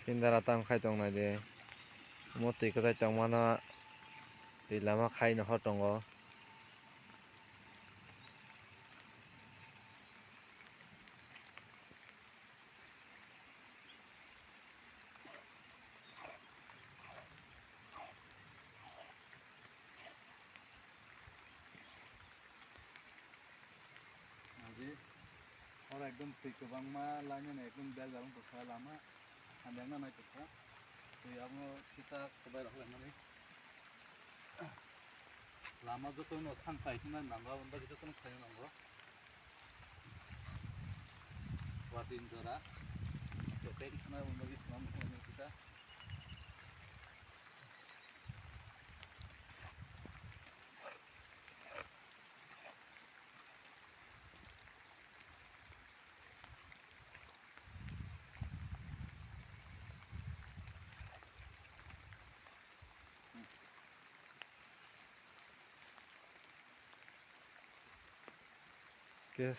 Pindara tam khai tong nai de. Moti ko tong mana di lama khai no hotongo. Jadi orang ekdom tik bang ma lainnya nih ekdom bel dalam pusat lama, handengna naik pusat. Jadi aku kita sebaik lah mana lama tuh tuh notang khai kena nango, benda kita tuh khai nango. Watin jora, oke kena benda kita selama kita. Kes